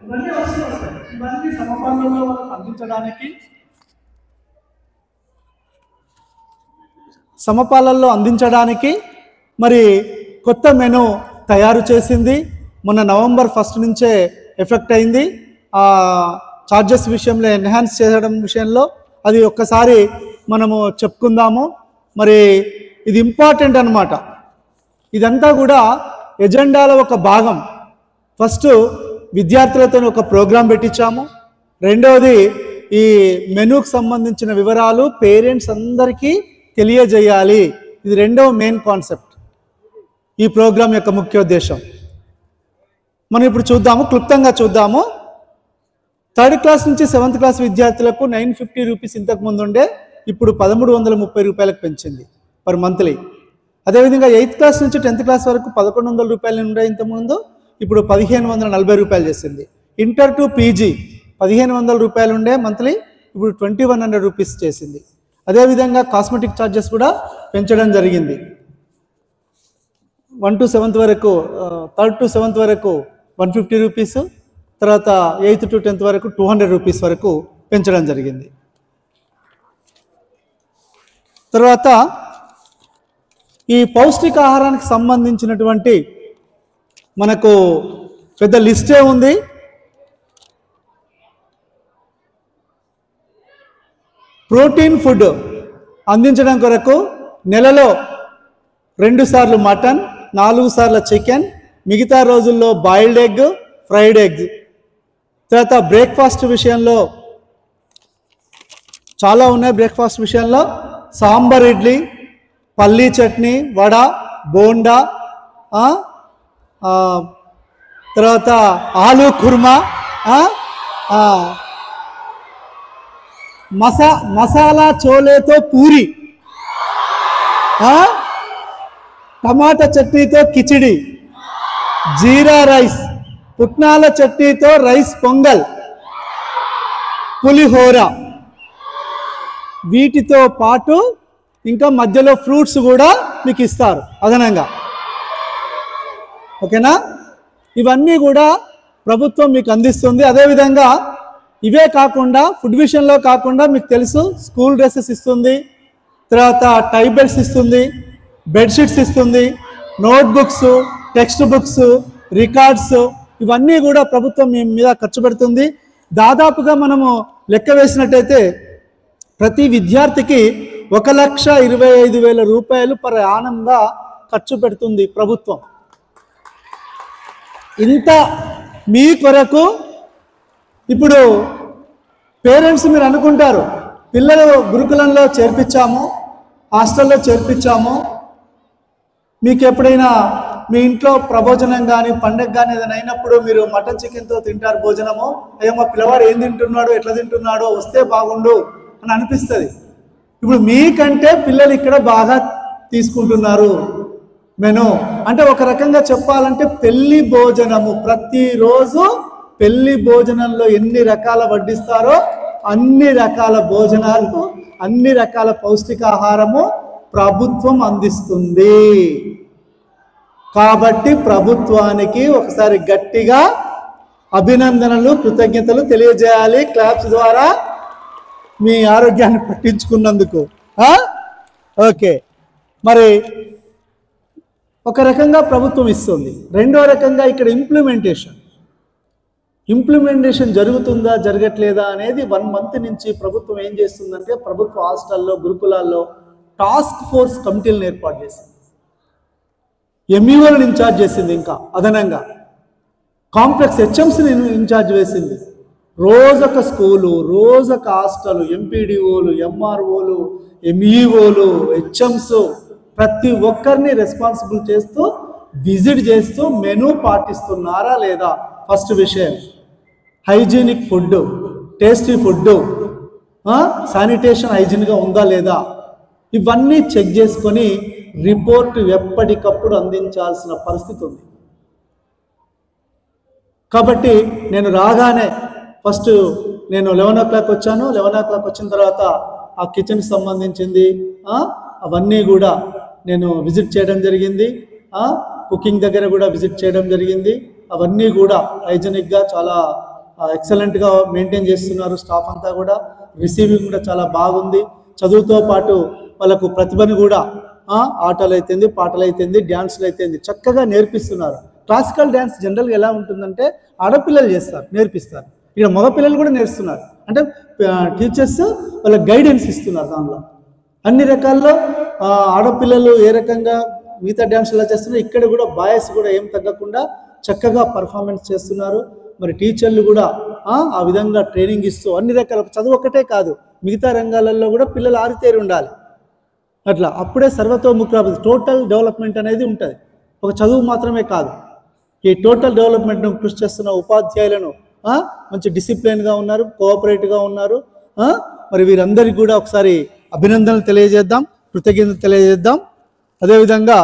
ఇవన్నీ వస్తాయి. ఇవన్నీ సమపాలనలో అందించడానికి మరి కొత్త మెనూ తయారు చేసింది. మొన్న నవంబర్ 1 నుంచే ఎఫెక్ట్ అయింది. చార్జెస్ విషయంలో ఎన్హాన్స్ చేయడం విషయంలో అది ఒక్కసారి మనము చెప్పుకుందాము. మరి ఇది ఇంపార్టెంట్ అన్నమాట. ఇదంతా కూడా ఎజెండాలో ఒక భాగం. ఫస్ట్ విద్యార్థులతో ఒక ప్రోగ్రాం పెట్టించాము. రెండవది ఈ మెనూకి సంబంధించిన వివరాలు పేరెంట్స్ అందరికీ తెలియజేయాలి. ఇది రెండవ మెయిన్ కాన్సెప్ట్ ఈ ప్రోగ్రాం యొక్క ముఖ్య ఉద్దేశం. మనం ఇప్పుడు చూద్దాము, క్లుప్తంగా చూద్దాము. 3rd క్లాస్ నుంచి 7th క్లాస్ విద్యార్థులకు 950 రూపీస్ ఇంతకు ముందు ఉండే, ఇప్పుడు 1330 రూపాయలకు పెంచింది పర్ మంత్లీ. అదేవిధంగా 8th క్లాస్ నుంచి 10th క్లాస్ వరకు 1100 రూపాయలు ఉండే ఇంతకుముందు, ఇప్పుడు 1540 రూపాయలు చేసింది. ఇంటర్ టు పీజీ 1500 రూపాయలు ఉండే మంత్లీ, ఇప్పుడు 2100 రూపీస్ చేసింది. అదేవిధంగా కాస్మెటిక్ ఛార్జెస్ కూడా పెంచడం జరిగింది. 1 to 7th వరకు 3rd to 7th వరకు 150 రూపీస్, తర్వాత 8th to 10th వరకు 200 రూపీస్ వరకు పెంచడం జరిగింది. తర్వాత ఈ పౌష్టికాహారానికి సంబంధించినటువంటి మనకు పెద్ద లిస్టే ఉంది. ప్రోటీన్ ఫుడ్ అందించడం కొరకు నెలలో 2 సార్లు మటన్, 4 సార్లు చికెన్, మిగతా రోజుల్లో బాయిల్డ్ ఎగ్, ఫ్రైడ్ ఎగ్. తర్వాత బ్రేక్ఫాస్ట్ విషయంలో చాలా ఉన్నాయి. బ్రేక్ఫాస్ట్ విషయంలో సాంబార్ ఇడ్లీ, పల్లీ చట్నీ, వడ, బోండా, తర్వాత ఆలూ కుర్మా, మసాలా చోలేతో పూరి, టమాటా చట్నీతో కిచిడి, జీరా రైస్, పుట్నాల చట్నీతో రైస్ పొంగల్, పులిహోర. వీటితో పాటు ఇంకా మధ్యలో ఫ్రూట్స్ కూడా మీకు ఇస్తారు అదనంగా. ఓకేనా? ఇవన్నీ కూడా ప్రభుత్వం మీకు అందిస్తుంది. అదేవిధంగా ఇవే కాకుండా ఫుడ్ విషయంలో కాకుండా మీకు తెలుసు స్కూల్ డ్రెస్సెస్ ఇస్తుంది, తర్వాత టై బెల్ట్స్ ఇస్తుంది, బెడ్షీట్స్ ఇస్తుంది, నోట్బుక్స్, టెక్స్ట్ బుక్స్, రికార్డ్స్, ఇవన్నీ కూడా ప్రభుత్వం మీ మీద ఖర్చు పెడుతుంది. దాదాపుగా మనము లెక్క వేసినట్టయితే ప్రతి విద్యార్థికి 1,25,000 రూపాయలు పర్ యానంగా ఖర్చు పెడుతుంది ప్రభుత్వం. ఇంత మీ కొరకు. ఇప్పుడు పేరెంట్స్ మీరు అనుకుంటారు, పిల్లలు గురుకులంలో చేర్పించాము, హాస్టల్లో చేర్పించాము, మీకు ఎప్పుడైనా మీ ఇంట్లో ప్రభోజనం కానీ పండగ కానీ ఏదైనా అయినప్పుడు మీరు మటన్ చికెన్తో తింటారు భోజనము, అయ్యో మా పిల్లవాడు ఏం తింటున్నాడో ఎట్లా తింటున్నాడో వస్తే బాగుండు అని అనిపిస్తుంది. ఇప్పుడు మీకంటే పిల్లలు ఇక్కడ బాగా తీసుకుంటున్నారు మెను. అంటే ఒక రకంగా చెప్పాలంటే పెళ్లి భోజనము, ప్రతిరోజు పెళ్లి భోజనంలో ఎన్ని రకాల వడ్డిస్తారో అన్ని రకాల భోజనాలు, అన్ని రకాల పౌష్టికాహారము ప్రభుత్వం అందిస్తుంది. కాబట్టి ప్రభుత్వానికి ఒకసారి గట్టిగా అభినందనలు, కృతజ్ఞతలు తెలియజేయాలి క్లాప్స్ ద్వారా మీ ఆరోగ్యాన్ని పట్టించుకున్నందుకు. ఓకే, మరి ఒక రకంగా ప్రభుత్వం ఇస్తుంది. రెండో రకంగా ఇక్కడ ఇంప్లిమెంటేషన్ జరుగుతుందా జరగట్లేదా అనేది 1 మంత్ నుంచి ప్రభుత్వం ఏం చేస్తుందంటే ప్రభుత్వ హాస్టల్లో గురుకులాల్లో టాస్క్ ఫోర్స్ కమిటీలను ఏర్పాటు చేసింది. ఎంఈఓలను ఇన్ఛార్జ్ చేసింది, ఇంకా అదనంగా కాంప్లెక్స్ హెచ్ఎంస్ని ఇన్ఛార్జ్ వేసింది. రోజొక స్కూలు, రోజొక హాస్టల్, ఎంపీడీఓలు, ఎంఆర్ఓలు, ఎంఈఓలు, హెచ్ఎంస్ ప్రతి ఒక్కరిని రెస్పాన్సిబుల్ చేస్తూ విజిట్ చేస్తూ మెనూ పాటిస్తున్నారా లేదా, ఫస్ట్ విషయం. Hygienic food, tasty food, sanitation హైజీన్గా ఉందా లేదా, ఇవన్నీ చెక్ చేసుకొని రిపోర్ట్ ఎప్పటికప్పుడు అందించాల్సిన పరిస్థితి ఉంది. కాబట్టి నేను రాగానే ఫస్ట్ నేను 11 o'clock వచ్చాను. 11 o'clock వచ్చిన తర్వాత ఆ కిచెన్కి సంబంధించింది అవన్నీ కూడా నేను విజిట్ చేయడం జరిగింది. కుకింగ్ దగ్గర కూడా విజిట్ చేయడం జరిగింది. అవన్నీ కూడా హైజెనిక్గా చాలా ఎక్సలెంట్గా మెయింటైన్ చేస్తున్నారు స్టాఫ్ అంతా కూడా. రిసీవింగ్ కూడా చాలా బాగుంది. చదువుతో పాటు వాళ్ళకు ప్రతిభను కూడా ఆటలు అయితేంది, పాటలు అయితేంది, డ్యాన్సులు అయితేంది చక్కగా నేర్పిస్తున్నారు. క్లాసికల్ డ్యాన్స్ జనరల్గా ఎలా ఉంటుందంటే ఆడపిల్లలు చేస్తారు, నేర్పిస్తారు. ఇక్కడ మగపిల్లలు కూడా నేర్స్తున్నారు. అంటే టీచర్స్ వాళ్ళ గైడెన్స్ ఇస్తున్నారు. దానిలో అన్ని రకాల్లో ఆడపిల్లలు ఏ రకంగా మిగతా డ్యాన్స్ ఎలా చేస్తున్నారు, ఇక్కడ కూడా బాయ్స్ కూడా ఏం తగ్గకుండా చక్కగా పర్ఫార్మెన్స్ చేస్తున్నారు. మరి టీచర్లు కూడా ఆ విధంగా ట్రైనింగ్ ఇస్తూ అన్ని రకాల చదువు ఒక్కటే కాదు, మిగతా రంగాలలో కూడా పిల్లలు ఆరితేరి ఉండాలి. అట్లా అప్పుడే సర్వతోముఖాభివృద్ధి, టోటల్ డెవలప్మెంట్ అనేది ఉంటుంది. ఒక చదువు మాత్రమే కాదు. ఈ టోటల్ డెవలప్మెంట్ను కృషి చేస్తున్న ఉపాధ్యాయులను మంచి డిసిప్లిన్గా ఉన్నారు, కోఆపరేటివ్గా ఉన్నారు. మరి వీరందరికీ కూడా ఒకసారి అభినందనలు తెలియజేద్దాం, కృతజ్ఞతలు తెలియజేద్దాం. అదేవిధంగా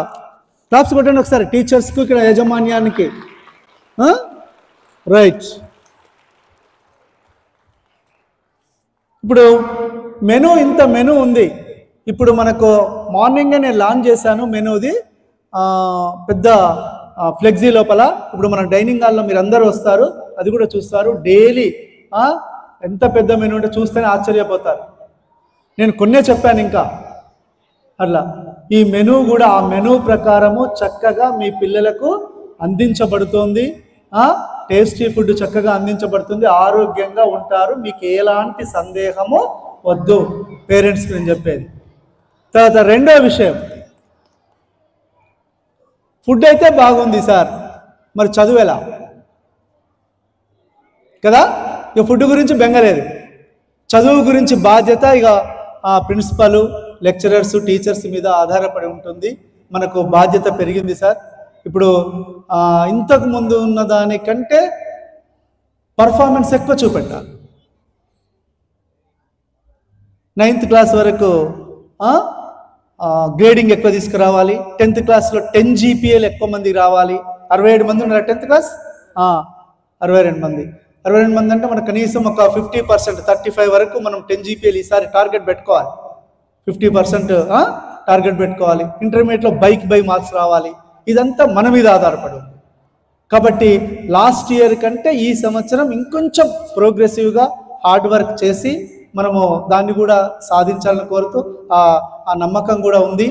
క్లాప్స్ కొట్టండి ఒకసారి టీచర్స్కు, ఇక్కడ యాజమాన్యానికి. రైట్. ఇప్పుడు మెనూ, ఇంత మెనూ ఉంది. ఇప్పుడు మనకు మార్నింగే నేను లాంచ్ చేశాను మెనూది, పెద్ద ఫ్లెక్సీ లోపల. ఇప్పుడు మన డైనింగ్ హాల్లో మీరు అందరూ వస్తారు, అది కూడా చూస్తారు. డైలీ ఎంత పెద్ద మెనూ ఉంటే చూస్తేనే ఆశ్చర్యపోతారు. నేను కొన్నే చెప్పాను ఇంకా. అట్లా ఈ మెనూ కూడా ఆ మెనూ ప్రకారము చక్కగా మీ పిల్లలకు అందించబడుతుంది. టేస్టీ ఫుడ్ చక్కగా అందించబడుతుంది, ఆరోగ్యంగా ఉంటారు. మీకు ఎలాంటి సందేహము వద్దు పేరెంట్స్కి నేను చెప్పేది. తర్వాత రెండో విషయం, ఫుడ్ అయితే బాగుంది సార్, మరి చదువు ఎలా కదా? ఇక ఫుడ్ గురించి బెంగలేదు, చదువు గురించి బాధ్యత ఇక ప్రిన్సిపల్, లెక్చరర్స్, టీచర్స్ మీద ఆధారపడి ఉంటుంది. మనకు బాధ్యత పెరిగింది సార్. ఇప్పుడు ఇంతకు ముందు ఉన్న దానికంటే పర్ఫార్మెన్స్ ఎక్కువ చూపెట్టాలి. 9th క్లాస్ వరకు గ్రేడింగ్ ఎక్కువ తీసుకురావాలి. 10th క్లాస్లో 10 GPAలు ఎక్కువ మంది రావాలి. 67 మంది ఉన్నారు 10th క్లాస్, 62 మంది. 62 మంది అంటే మనకు కనీసం ఒక 50%, 35 వరకు మనం 10 GPAలు ఈసారి టార్గెట్ పెట్టుకోవాలి. 50% టార్గెట్ పెట్టుకోవాలి. ఇంటర్మీడియట్లో బై మార్క్స్ రావాలి. ఇదంతా మన మీద ఆధారపడి ఉంది. కాబట్టి లాస్ట్ ఇయర్ కంటే ఈ సంవత్సరం ఇంకొంచెం ప్రోగ్రెసివ్గా హార్డ్ వర్క్ చేసి మనము దాన్ని కూడా సాధించాలని కోరుతూ ఆ నమ్మకం కూడా ఉంది.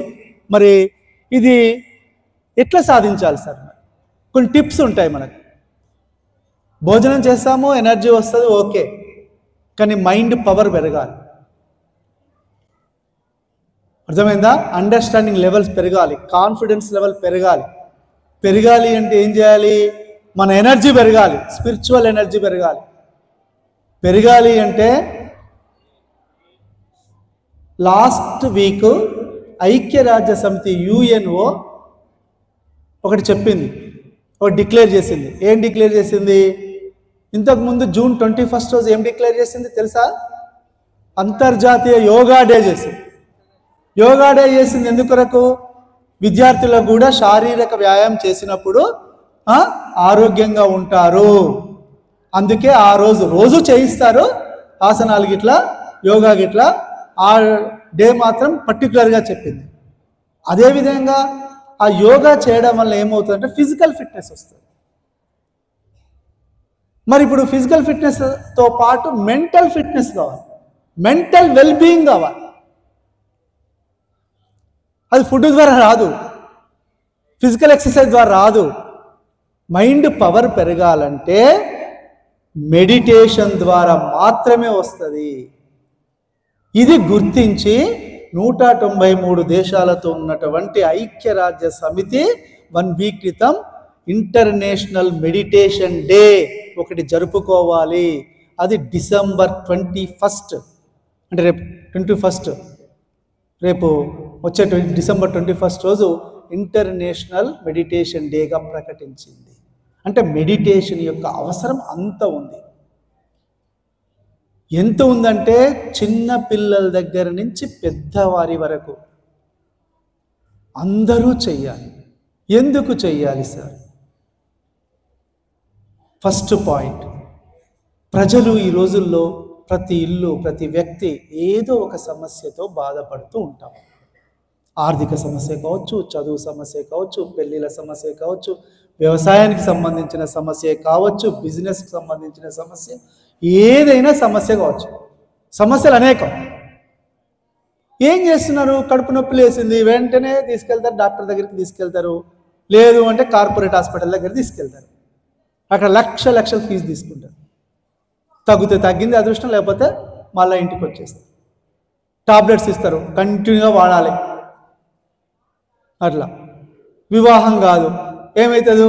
మరి ఇది ఎట్లా సాధించాలి సార్? కొన్ని టిప్స్ ఉంటాయి మనకు. భోజనం చేస్తాము, ఎనర్జీ వస్తుంది, ఓకే, కానీ మైండ్ పవర్ పెరగాలి. అర్థమైందా? అండర్స్టాండింగ్ లెవెల్స్ పెరగాలి, కాన్ఫిడెన్స్ లెవెల్ పెరగాలి. పెరగాలి అంటే ఏం చేయాలి? మన ఎనర్జీ పెరగాలి, స్పిరిచువల్ ఎనర్జీ పెరగాలి. పెరగాలి అంటే లాస్ట్ వీక్ ఐక్యరాజ్య సమితి UNO ఒకటి చెప్పింది, ఒకటి డిక్లేర్ చేసింది. ఏం డిక్లేర్ చేసింది? ఇంతకుముందు June 21 రోజు ఏం డిక్లేర్ చేసింది తెలుసా? అంతర్జాతీయ యోగా డే చేసింది. యోగా డే చేసింది ఎందుకొరకు? విద్యార్థులకు కూడా శారీరక వ్యాయామం చేసినప్పుడు ఆరోగ్యంగా ఉంటారు. అందుకే ఆ రోజు చేయిస్తారు ఆసనాలు గిట్లా, యోగా గిట్లా. ఆ డే మాత్రం పర్టికులర్గా చెప్పింది. అదేవిధంగా ఆ యోగా చేయడం వల్ల ఏమవుతుందంటే ఫిజికల్ ఫిట్నెస్ వస్తుంది. మరి ఇప్పుడు ఫిజికల్ ఫిట్నెస్తో పాటు మెంటల్ ఫిట్నెస్ కావాలి, మెంటల్ వెల్బీయింగ్ కావాలి. అది ఫుడ్ ద్వారా రాదు, ఫిజికల్ ఎక్సర్సైజ్ ద్వారా రాదు. మైండ్ పవర్ పెరగాలంటే మెడిటేషన్ ద్వారా మాత్రమే వస్తుంది. ఇది గుర్తించి 193 దేశాలతో ఉన్నటువంటి ఐక్యరాజ్య సమితి 1 వీక్ క్రితం ఇంటర్నేషనల్ మెడిటేషన్ డే ఒకటి జరుపుకోవాలి. అది December 21, అంటే రేపు 21, రేపు వచ్చే December 21 రోజు ఇంటర్నేషనల్ మెడిటేషన్ డేగా ప్రకటించింది. అంటే మెడిటేషన్ యొక్క అవసరం అంత ఉంది. ఎంత ఉందంటే చిన్న పిల్లల దగ్గర నుంచి పెద్దవారి వరకు అందరూ చెయ్యాలి. ఎందుకు చెయ్యాలి సార్? ఫస్ట్ పాయింట్, ప్రజలు ఈ రోజుల్లో ప్రతి ఇల్లు, ప్రతి వ్యక్తి ఏదో ఒక సమస్యతో బాధపడుతూ ఉంటాం. ఆర్థిక సమస్య కావచ్చు, చదువు సమస్య కావచ్చు, పెళ్ళిళ్ళ సమస్య కావచ్చు, వ్యవసాయానికి సంబంధించిన సమస్య కావచ్చు, బిజినెస్కి సంబంధించిన సమస్య, ఏదైనా సమస్య కావచ్చు. సమస్యలు అనేకం. ఏం చేస్తున్నారు? కడుపు నొప్పి లేసింది, వెంటనే తీసుకెళ్తారు, డాక్టర్ దగ్గరికి తీసుకెళ్తారు. లేదు అంటే కార్పొరేట్ హాస్పిటల్ దగ్గర తీసుకెళ్తారు. అక్కడ లక్షలు ఫీజు తీసుకుంటారు. తగ్గితే తగ్గింది అదృష్టం, లేకపోతే మళ్ళీ ఇంటికి వచ్చేస్తారు. టాబ్లెట్స్ ఇస్తారు, కంటిన్యూగా వాడాలి. అట్లా వివాహం కాదు, ఏమవుతుంది?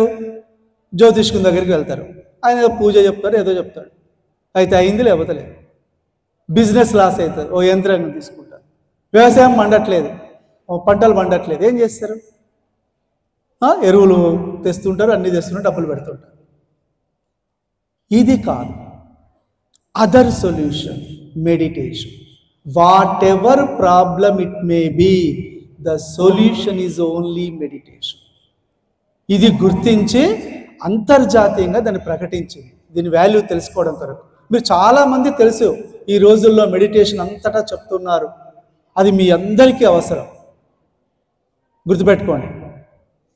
జ్యోతిష్కుని దగ్గరికి వెళ్తారు, ఆయన ఏదో పూజ చెప్తారు, ఏదో చెప్తాడు, అయితే అయింది, లేకపోతే లేదు. బిజినెస్ లాస్ అవుతుంది, ఓ యంత్రాంగం తీసుకుంటారు. వ్యవసాయం పండట్లేదు, పంటలు పండట్లేదు, ఏం చేస్తారు? ఎరువులు తెస్తుంటారు, అన్నీ తెస్తుంటారు, డబ్బులు పెడుతుంటారు. ఇది కాదు. Other solution meditation. Whatever problem it may be, the solution is only meditation. ఇది గుర్తించి అంతర్జాతీయంగా దాన్ని ప్రకటించింది. దీని వాల్యూ తెలుసుకోవడం కొరకు మీరు చాలామంది తెలుసు, ఈ రోజుల్లో మెడిటేషన్ అంతటా చెప్తున్నారు. అది మీ అందరికీ అవసరం, గుర్తుపెట్టుకోండి.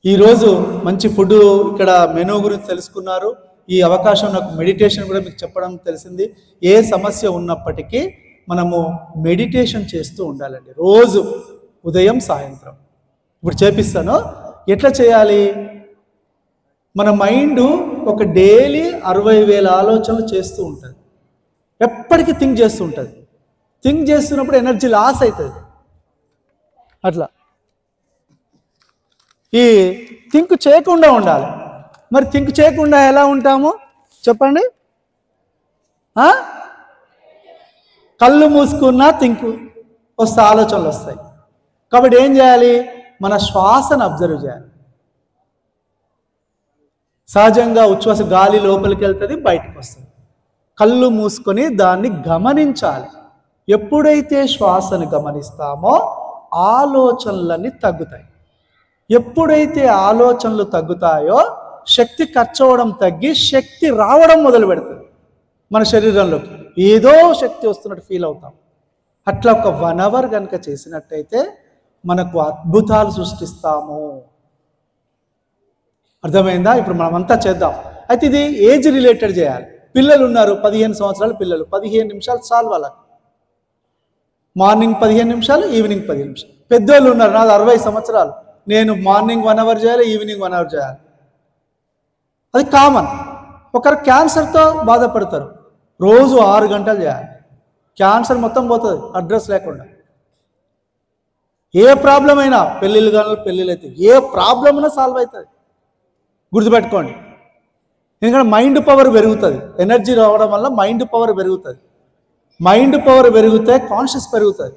ఈరోజు మంచి ఫుడ్ ఇక్కడ మెనూ గురించి తెలుసుకున్నారు. ఈ అవకాశం నాకు మెడిటేషన్ కూడా మీకు చెప్పడం తెలిసింది. ఏ సమస్య ఉన్నప్పటికీ మనము మెడిటేషన్ చేస్తూ ఉండాలండి, రోజు ఉదయం సాయంత్రం. ఇప్పుడు చేపిస్తాను, ఎట్లా చేయాలి? మన మైండ్ ఒక డైలీ 60,000 ఆలోచనలు చేస్తూ ఉంటుంది, ఎప్పటికీ థింక్ చేస్తూ ఉంటుంది. థింక్ చేస్తున్నప్పుడు ఎనర్జీ లాస్ అవుతుంది. అట్లా ఈ థింక్ చేయకుండా ఉండాలి. మరి థింక్ చేయకుండా ఎలా ఉంటాము చెప్పండి? కళ్ళు మూసుకున్నా థింక్ వస్తే ఆలోచనలు వస్తాయి. కాబట్టి ఏం చేయాలి? మన శ్వాసను అబ్జర్వ్ చేయాలి. సహజంగా ఉచ్ఛ్వాస గాలి లోపలికి వెళ్తుంది, బయటకు వస్తుంది. కళ్ళు మూసుకొని దాన్ని గమనించాలి. ఎప్పుడైతే శ్వాసను గమనిస్తామో ఆలోచనలన్నీ తగ్గుతాయి. ఎప్పుడైతే ఆలోచనలు తగ్గుతాయో శక్తి ఖర్చు అవ్వడం తగ్గి శక్తి రావడం మొదలు పెడుతుంది. మన శరీరంలోకి ఏదో శక్తి వస్తున్నట్టు ఫీల్ అవుతాం. అట్లా ఒక 1 అవర్ కనుక చేసినట్టయితే మనకు అద్భుతాలు సృష్టిస్తాము. అర్థమైందా? ఇప్పుడు మనమంతా చేద్దాం. అయితే ఇది ఏజ్ రిలేటెడ్ చేయాలి. పిల్లలు ఉన్నారు, 15 సంవత్సరాల పిల్లలు, 15 నిమిషాలు చాలు వాళ్ళకి. మార్నింగ్ 15 నిమిషాలు, ఈవినింగ్ 15 నిమిషాలు. పెద్దోళ్ళు ఉన్నారు, నాది 60 సంవత్సరాలు, నేను మార్నింగ్ 1 అవర్ చేయాలి, ఈవినింగ్ 1 అవర్ చేయాలి. అది కామన్. ఒకరు క్యాన్సర్తో బాధపడతారు, రోజు 6 గంటలు చేయాలి. క్యాన్సర్ మొత్తం పోతుంది అడ్రస్ లేకుండా. ఏ ప్రాబ్లం అయినా, పెళ్ళిళ్ళు కానీ పెళ్ళిళ్ళు అయితే ఏ ప్రాబ్లం అయినా సాల్వ్ అవుతుంది, గుర్తుపెట్టుకోండి. ఎందుకంటే మైండ్ పవర్ పెరుగుతుంది. ఎనర్జీ రావడం వల్ల మైండ్ పవర్ పెరుగుతుంది. మైండ్ పవర్ పెరిగితే కాన్షియస్ పెరుగుతుంది,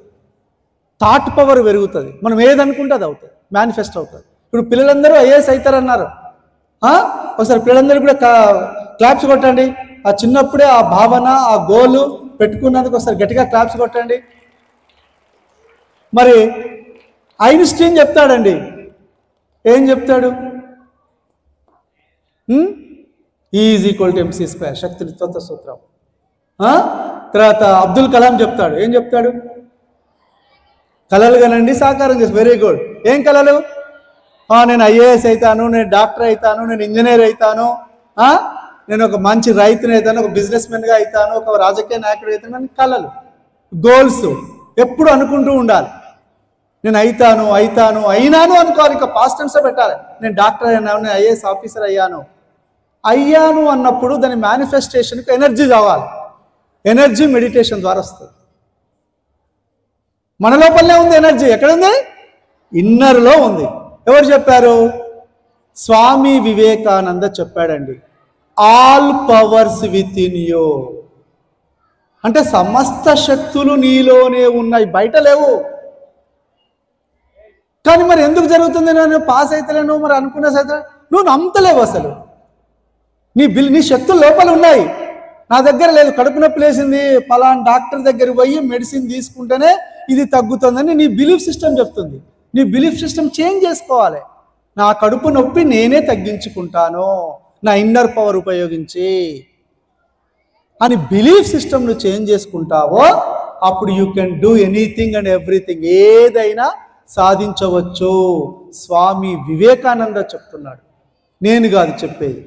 థాట్ పవర్ పెరుగుతుంది. మనం ఏదనుకుంటే అది అవుతుంది, మేనిఫెస్ట్ అవుతుంది. ఇప్పుడు పిల్లలందరూ ఐఏఎస్ అవుతారన్నారు. ఒకసారి పిల్లలందరూ కూడా క్లాప్స్ కొట్టండి. ఆ చిన్నప్పుడే ఆ భావన, ఆ గోలు పెట్టుకున్నందుకు ఒకసారి గట్టిగా క్లాప్స్ కొట్టండి. మరి ఐన్స్టీన్ చెప్తాడండి, ఏం చెప్తాడు? E=mc², శక్తి నిత్యత్వ సూత్రం. తర్వాత అబ్దుల్ కలాం చెప్తాడు, ఏం చెప్తాడు? కలలు కనండి, సాకారం చేసి. Very good. ఏం కలలు? నేను ఐఏఎస్ అవుతాను, నేను డాక్టర్ అవుతాను, నేను ఇంజనీర్ అవుతాను, నేను ఒక మంచి రైతుని అవుతాను, ఒక బిజినెస్ మెన్గా అవుతాను, ఒక రాజకీయ నాయకుడు అవుతాను అని కలలు, గోల్స్ ఎప్పుడు అనుకుంటూ ఉండాలి. నేను అవుతాను అయినాను అనుకోవాలి, ఇంకా పాస్ట్ టెన్స్లో పెట్టాలి. నేను డాక్టర్ అయినాను, నేను ఐఏఎస్ ఆఫీసర్ అయ్యాను అన్నప్పుడు దాని మేనిఫెస్టేషన్కి ఎనర్జీ కావాలి. ఎనర్జీ మెడిటేషన్ ద్వారా వస్తుంది. మన లోపలనే ఉంది ఎనర్జీ. ఎక్కడుంది? ఇన్నర్లో ఉంది. ఎవరు చెప్పారు? స్వామి వివేకానంద చెప్పాడండి. All powers with in you, అంటే సమస్త శక్తులు నీలోనే ఉన్నాయి, బయట లేవు. కానీ మరి ఎందుకు జరుగుతుంది? నేను పాస్ అయితలేను, మరి అనుకునే సైతే నువ్వు నమ్మతలేవు. అసలు నీ శక్తులు లోపల ఉన్నాయి, నా దగ్గర లేదు. కడుపు నొప్పి లేసింది, పలానా డాక్టర్ దగ్గర పోయి మెడిసిన్ తీసుకుంటేనే ఇది తగ్గుతుందని నీ బిలీఫ్ సిస్టమ్ చెప్తుంది. నీ బిలీఫ్ సిస్టమ్ చేంజ్ చేసుకోవాలి. నా కడుపు నొప్పి నేనే తగ్గించుకుంటాను నా ఇన్నర్ పవర్ ఉపయోగించి అని బిలీఫ్ సిస్టమ్ను చేంజ్ చేసుకుంటావో అప్పుడు you can do anything and everything. ఏదైనా సాధించవచ్చు. స్వామి వివేకానంద చెప్తున్నాడు, నేను కాదు చెప్పేది.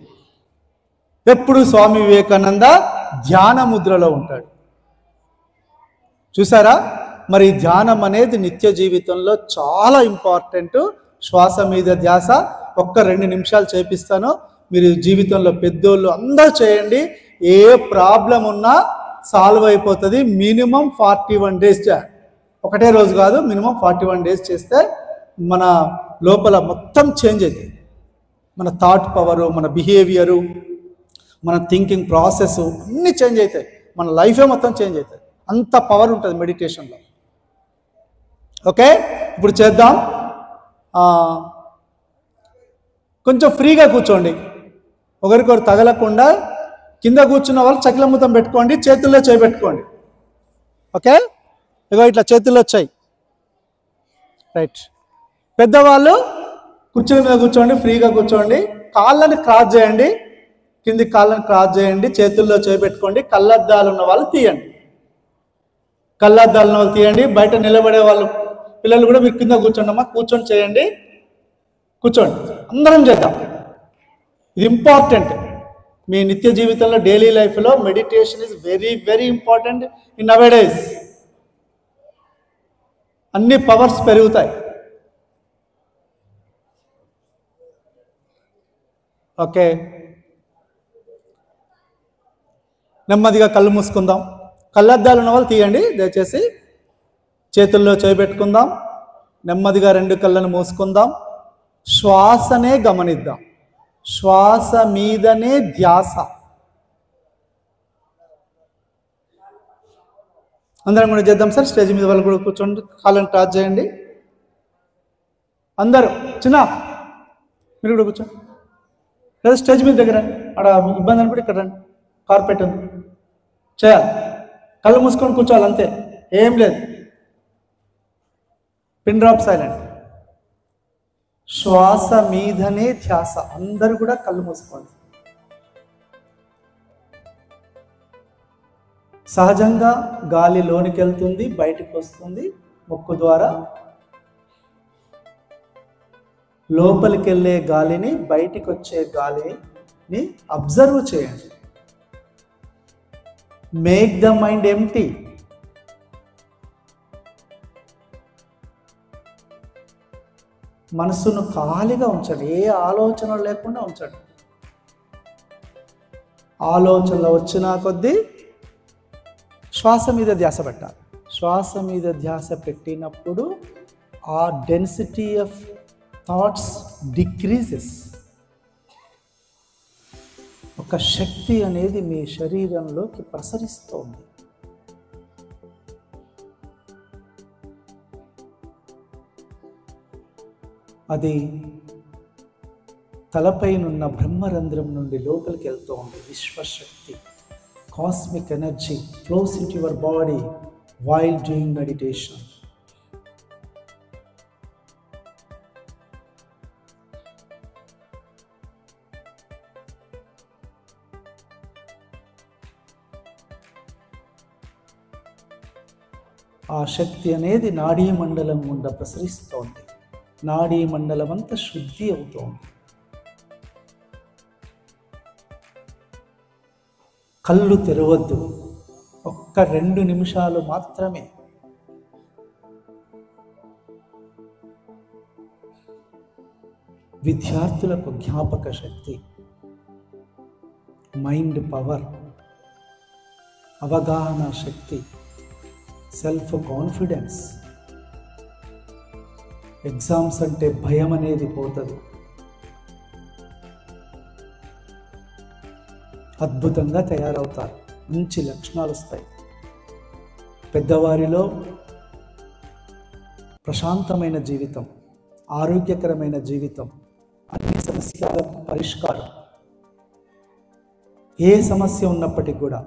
ఎప్పుడు స్వామి వివేకానంద ధ్యాన ముద్రలో ఉంటాడు. చూసారా? మరి ధ్యానం అనేది నిత్య జీవితంలో చాలా ఇంపార్టెంట్. శ్వాస మీద ధ్యాస. ఒక్క 2 నిమిషాలు చేపిస్తాను. మీరు జీవితంలో పెద్దోళ్ళు అందరూ చేయండి. ఏ ప్రాబ్లం ఉన్నా సాల్వ్ అయిపోతుంది. మినిమం 41 డేస్ ఒకటే రోజు కాదు, మినిమం 41 డేస్ చేస్తే మన లోపల మొత్తం చేంజ్ అవుతుంది. మన థాట్ పవరు, మన బిహేవియరు, మన థింకింగ్ ప్రాసెస్ అన్నీ చేంజ్ అవుతాయి. మన లైఫే మొత్తం చేంజ్ అవుతుంది. అంత పవర్ ఉంటుంది మెడిటేషన్లో. ఓకే, ఇప్పుడు చేద్దాం. కొంచెం ఫ్రీగా కూర్చోండి, ఒకరికొకరు తగలకుండా. కింద కూర్చున్న వాళ్ళు చకిలముతం పెట్టుకోండి, చేతుల్లో చేయి పెట్టుకోండి. ఓకే, ఇగో ఇట్లా చేతుల్లో చేయి. రైట్. పెద్దవాళ్ళు కుర్చీల మీద కూర్చోండి, ఫ్రీగా కూర్చోండి. కాళ్ళని క్రాస్ చేయండి, కింది కాళ్ళని క్రాస్ చేయండి, చేతుల్లో చేయి పెట్టుకోండి. కళ్ళద్దాలు ఉన్న వాళ్ళు తీయండి, కళ్ళద్దాలు ఉన్న వాళ్ళు తీయండి. బయట నిలబడే వాళ్ళు పిల్లలు కూడా మీరు కింద కూర్చోండి అమ్మా, కూర్చొని చేయండి. కూర్చోండి, అందరం చేద్దాం. ఇది ఇంపార్టెంట్. మీ నిత్య జీవితంలో డైలీ లైఫ్లో meditation is very very important in away days. అన్ని పవర్స్ పెరుగుతాయి. ఓకే, నెమ్మదిగా కళ్ళు మూసుకుందాం. కళ్ళద్దాలు ఉన్న వాళ్ళు తీయండి దయచేసి. చేతుల్లో చేపెట్టుకుందాం. నెమ్మదిగా 2 కళ్ళను మూసుకుందాం. శ్వాసనే గమనిద్దాం. శ్వాస మీదనే ధ్యాస. అందరం కూడా చేద్దాం సార్. స్టేజ్ మీద వాళ్ళు కూడా కూర్చోండి, కాళ్ళని క్రాస్ చేయండి. అందరూ చిన్న మీరు కూడా కూర్చోండి. లేదా స్టేజ్ మీద దగ్గర అక్కడ ఇబ్బంది అనుకుంటే ఇక్కడ రండి, కార్పెట్ ఉంది, చేయాలి. కళ్ళు మూసుకొని కూర్చోవాలి, అంతే, ఏం లేదు. Pin drop silent. శ్వాస మీదనే ధ్యాస. అందరూ కూడా కళ్ళు మూసుకోండి. సహజంగా గాలి లోనికి వెళ్తుంది, బయటకు వస్తుంది ముక్కు ద్వారా. లోపలికి వెళ్ళే గాలిని, బయటికి వచ్చే గాలిని అబ్జర్వ్ చేయండి. Make the mind empty. మనసును ఖాళీగా ఉంచండి, ఏ ఆలోచన లేకుండా ఉంచండి. ఆలోచనలు వచ్చినా కొద్దీ శ్వాస మీద ధ్యాస పెట్టాలి. శ్వాస మీద ధ్యాస పెట్టినప్పుడు ఆ డెన్సిటీ ఆఫ్ థాట్స్ డిక్రీజెస్. ఒక శక్తి అనేది మీ శరీరంలోకి ప్రసరిస్తోంది. అది తలపైనున్న బ్రహ్మరంధ్రం నుండి లోపలికి వెళ్తూ ఉంది. విశ్వశక్తి, cosmic energy flows into your body while doing meditation. ఆ శక్తి అనేది నాడీ మండలం గుండా ప్రసరిస్తోంది. నాడీ మండలం అంతా శుద్ధి అవుతోంది. కళ్ళు తెరవద్దు, ఒక్క 2 నిమిషాలు మాత్రమే. విద్యార్థులకు జ్ఞాపక శక్తి, మైండ్ పవర్, అవగాహన శక్తి, సెల్ఫ్ కాన్ఫిడెన్స్. ఎగ్జామ్స్ అంటే భయం అనేది పోతుంది. అద్భుతంగా తయారవుతారు, మంచి లక్షణాలు వస్తాయి. పెద్దవారిలో ప్రశాంతమైన జీవితం, ఆరోగ్యకరమైన జీవితం, అన్ని సమస్యలకు పరిష్కారం. ఏ సమస్య ఉన్నప్పటికీ కూడా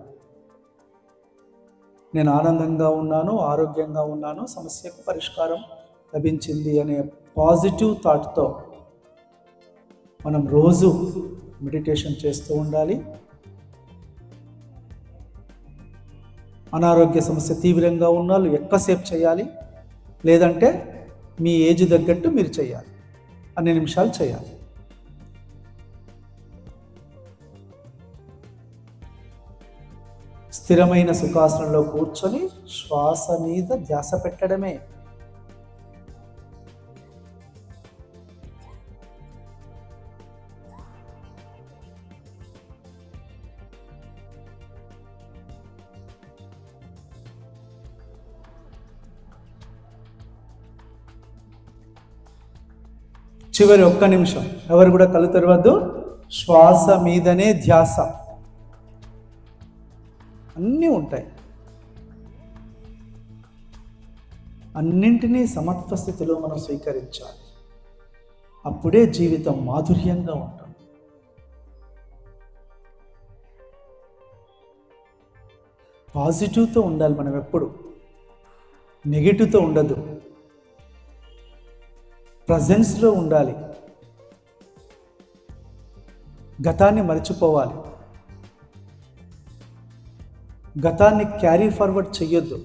నేను ఆనందంగా ఉన్నాను, ఆరోగ్యంగా ఉన్నాను, సమస్యకు పరిష్కారం లభించింది అనే పాజిటివ్ థాట్తో మనం రోజు మెడిటేషన్ చేస్తూ ఉండాలి. అనారోగ్య సమస్య తీవ్రంగా ఉన్నాళ్ళు ఎక్కువసేపు చేయాలి, లేదంటే మీ ఏజ్ తగ్గట్టు మీరు చేయాలి, అన్ని నిమిషాలు చేయాలి. స్థిరమైన సుఖాసనంలో కూర్చొని శ్వాస మీద ధ్యాస పెట్టడమే. చివరి 1 నిమిషం ఎవరు కూడా కళ్ళు తెరవద్దు. శ్వాస మీదనే ధ్యాస. అన్నీ ఉంటాయి, అన్నింటినీ సమత్వ స్థితిలో మనం స్వీకరించాలి. అప్పుడే జీవితం మాధుర్యంగా ఉంటుంది. పాజిటివ్తో ఉండాలి మనం, ఎప్పుడు నెగిటివ్తో ఉండదు. ప్రజెన్స్లో ఉండాలి. గతాన్ని మర్చిపోవాలి. గతాన్ని క్యారీ ఫార్వర్డ్ చెయ్యొద్దు.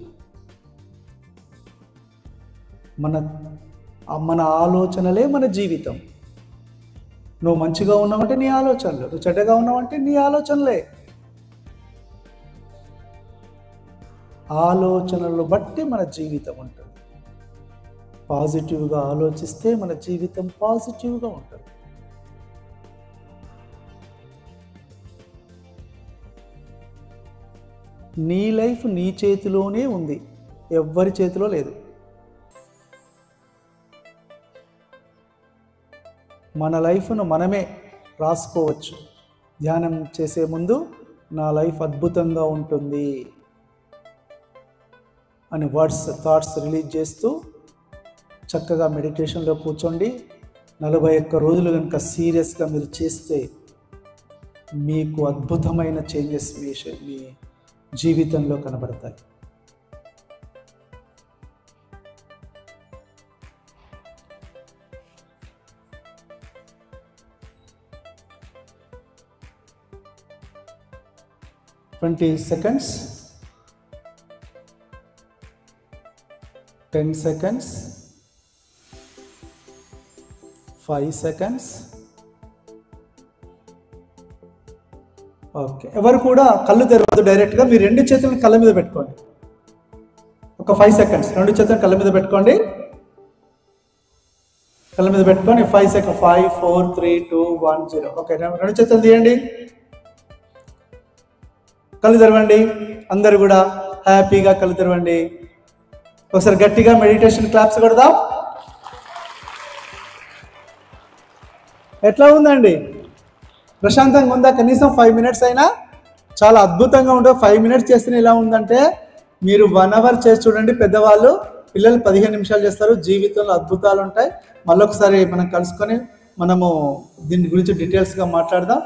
మన ఆలోచనలే మన జీవితం. నువ్వు మంచిగా ఉన్నావంటే నీ ఆలోచనలు, నువ్వు చెడ్డగా ఉన్నావంటే నీ ఆలోచనలే. ఆలోచనలు బట్టి మన జీవితం ఉంటుంది. పాజిటివ్గా ఆలోచిస్తే మన జీవితం పాజిటివ్గా ఉంటుంది. నీ లైఫ్ నీ చేతిలోనే ఉంది, ఎవ్వరి చేతిలో లేదు. మన లైఫ్ను మనమే రాసుకోవచ్చు. ధ్యానం చేసే ముందు నా లైఫ్ అద్భుతంగా ఉంటుంది అని థాట్స్ రిలీజ్ చేస్తూ చక్కగా మెడిటేషన్లో కూర్చోండి. 41 రోజులు కనుక సీరియస్గా మీరు చేస్తే మీకు అద్భుతమైన చేంజెస్ మీ జీవితంలో కనబడతాయి. Twenty seconds, 10 seconds, 5 seconds. Okay, ఎవరు కూడా కళ్ళు తెరవద్దు. డైరెక్ట్గా మీ 2 చేతులను కళ్ళ మీద పెట్టుకోండి. ఒక 5 seconds 2 చేతులను కళ్ళ మీద పెట్టుకోండి. కళ్ళ మీద పెట్టుకొని 5 seconds 5 4 3 2 1 0. ఓకే, 2 చేతులు తీయండి, కళ్ళు తెరవండి. అందరు కూడా హ్యాపీగా కళ్ళు తెరవండి. ఒకసారి గట్టిగా మెడిటేషన్ క్లాప్స్ కొడదాం. ఎట్లా ఉందండి? ప్రశాంతంగా ఉందా? కనీసం 5 minutes అయినా చాలా అద్భుతంగా ఉంటుంది. 5 minutes చేస్తేనే ఇలా ఉందంటే మీరు 1 hour చేసి చూడండి. పెద్దవాళ్ళు, పిల్లలు 15 నిమిషాలు చేస్తారు. జీవితంలో అద్భుతాలు ఉంటాయి. మళ్ళొకసారి మనం కలుసుకొని మనము దీని గురించి డీటెయిల్స్గా మాట్లాడదాం.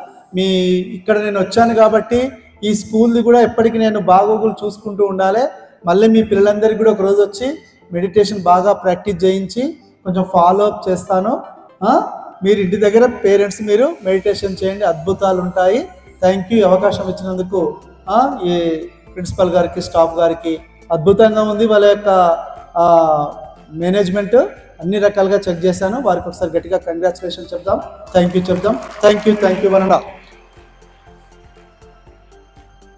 ఇక్కడ నేను వచ్చాను కాబట్టి ఈ స్కూల్ది కూడా ఎప్పటికీ నేను బాగోగులు చూసుకుంటూ ఉండాలి. మళ్ళీ మీ పిల్లలందరికీ కూడా ఒకరోజు వచ్చి మెడిటేషన్ బాగా ప్రాక్టీస్ చేయించి కొంచెం ఫాలో అప్ చేస్తాను. మీరు ఇంటి దగ్గర పేరెంట్స్ మీరు మెడిటేషన్ చేయండి, అద్భుతాలు ఉంటాయి. Thank you. అవకాశం ఇచ్చినందుకు ఈ ప్రిన్సిపల్ గారికి, స్టాఫ్ గారికి అద్భుతంగా ఉంది. వాళ్ళ యొక్క మేనేజ్మెంట్ అన్ని రకాలుగా చెక్ చేశాను. వారికి ఒకసారి గట్టిగా కంగ్రాచులేషన్ చెప్దాం, థ్యాంక్ యూ చెప్దాం. Thank you one and all.